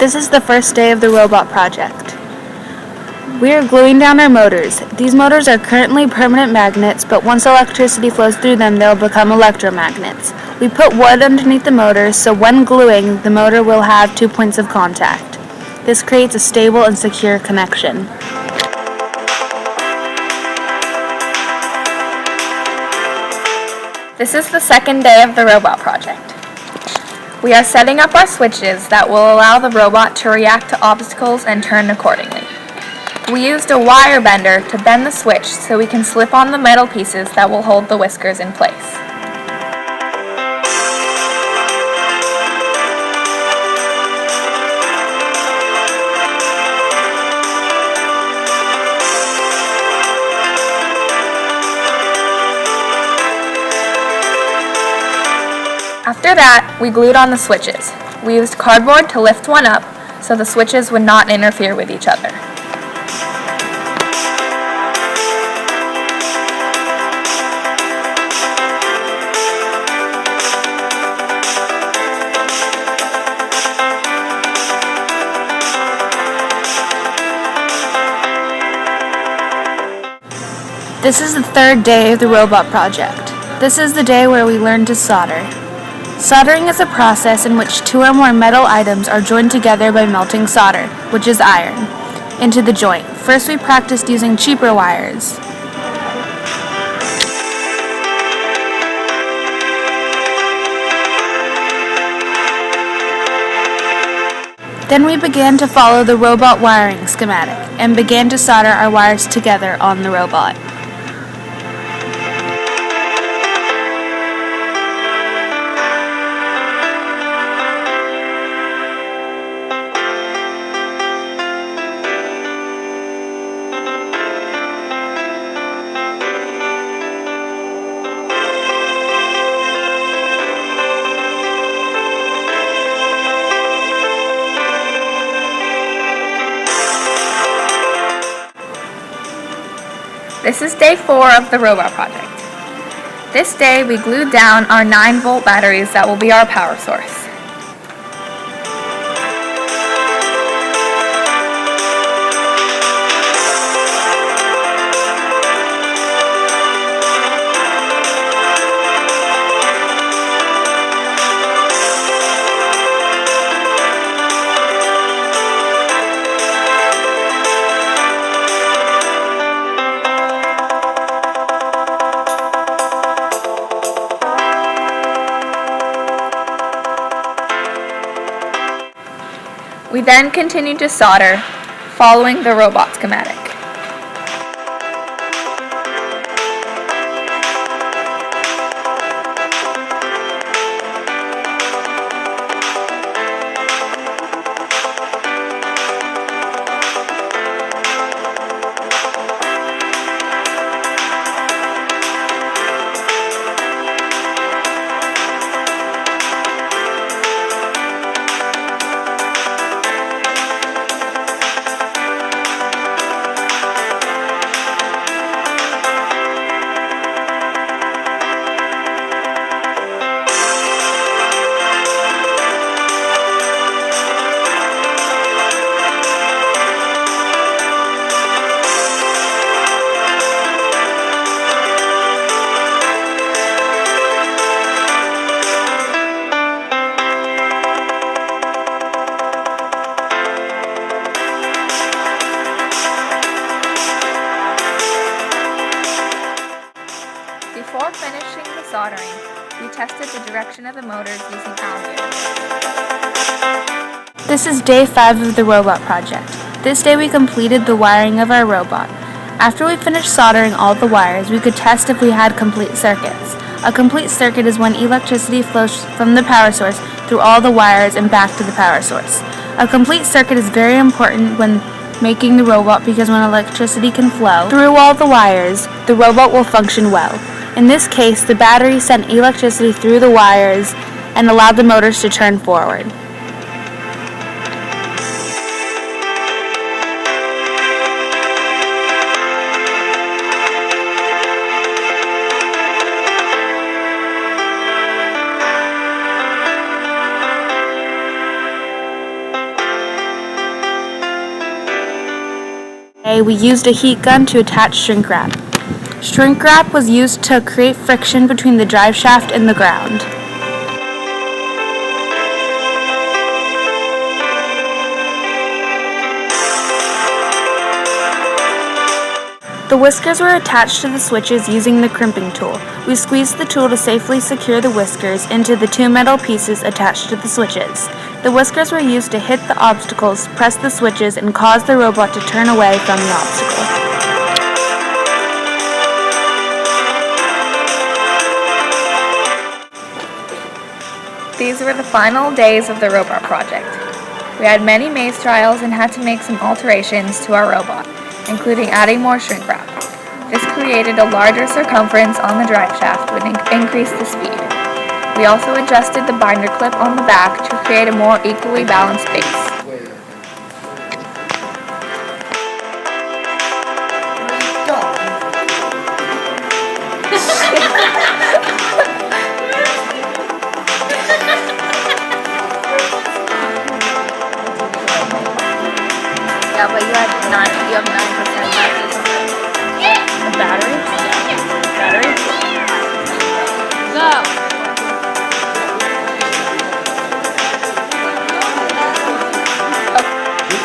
This is the first day of the robot project. We are gluing down our motors. These motors are currently permanent magnets, but once electricity flows through them, they'll become electromagnets. We put wood underneath the motors, so when gluing, the motor will have 2 points of contact. This creates a stable and secure connection. This is the second day of the robot project. We are setting up our switches that will allow the robot to react to obstacles and turn accordingly. We used a wire bender to bend the switch so we can slip on the metal pieces that will hold the whiskers in place. After that, we glued on the switches. We used cardboard to lift one up so the switches would not interfere with each other. This is the third day of the robot project. This is the day where we learn to solder. Soldering is a process in which 2 or more metal items are joined together by melting solder, which is iron, into the joint. First, we practiced using cheaper wires. Then we began to follow the robot wiring schematic and began to solder our wires together on the robot. This is day 4 of the robot project. This day we glued down our 9-volt batteries that will be our power source. We then continued to solder, following the robot schematic. Before finishing the soldering, we tested the direction of the motors using alligators. This is day 5 of the robot project. This day we completed the wiring of our robot. After we finished soldering all the wires, we could test if we had complete circuits. A complete circuit is when electricity flows from the power source through all the wires and back to the power source. A complete circuit is very important when making the robot because when electricity can flow through all the wires, the robot will function well. In this case, the battery sent electricity through the wires and allowed the motors to turn forward. day, we used a heat gun to attach shrink wrap. Shrink wrap was used to create friction between the drive shaft and the ground. The whiskers were attached to the switches using the crimping tool. We squeezed the tool to safely secure the whiskers into the two metal pieces attached to the switches. The whiskers were used to hit the obstacles, press the switches, and cause the robot to turn away from the obstacle. These were the final days of the robot project. We had many maze trials and had to make some alterations to our robot, including adding more shrink wrap. This created a larger circumference on the drive shaft, which increased the speed. We also adjusted the binder clip on the back to create a more equally balanced base. Yeah, but you have 9% left. The battery? Yeah. Battery? Go!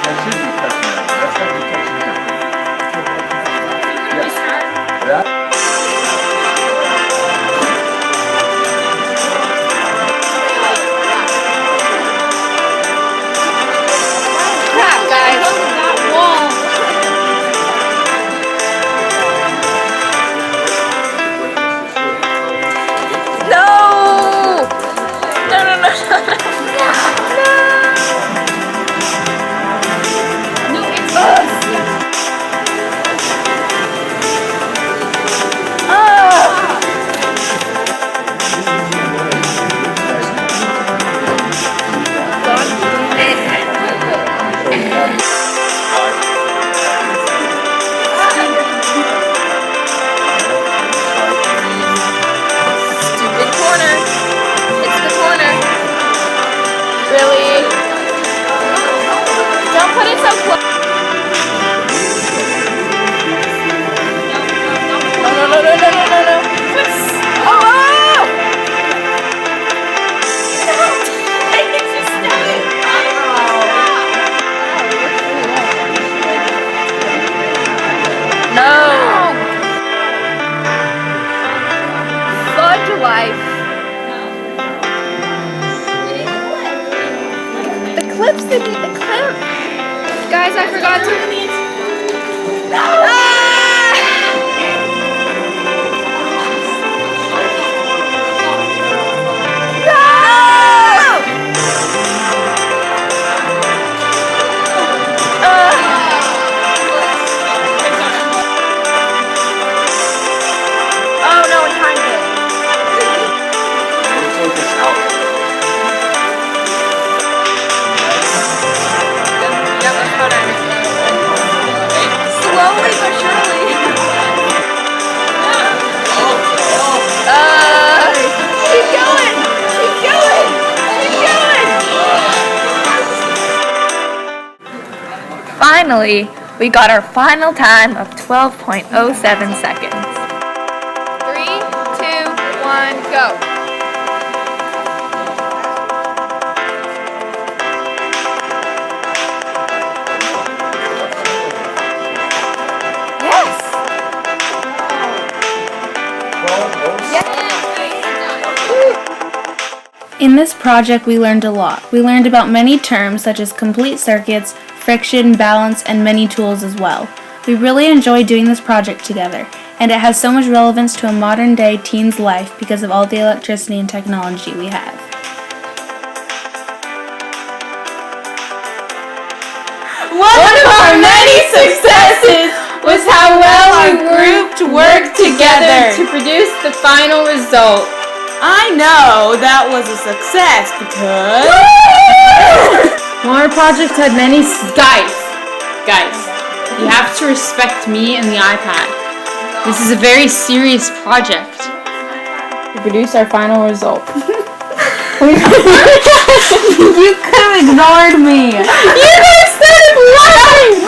That should be touching that. That's gotta be touching that. Yes. That. Crap, guys! Really? Don't put it so close. No. Oh! No! Fudge life. Clips, they need the clip. Guys, I forgot to. Ah! Oh no, we timed it. Focus out. Slowly but surely. Keep going. Finally, we got our final time of 12.07 seconds. 3, 2, 1, go. In this project, we learned a lot. We learned about many terms such as complete circuits, friction, balance, and many tools as well. We really enjoyed doing this project together, and it has so much relevance to a modern-day teen's life because of all the electricity and technology we have. One of our many successes was how well our group worked together to produce the final result. I know that was a success because Our project had many guys, you have to respect me and the iPad. This is a very serious project to produce our final result. You could have ignored me. You guys started laughing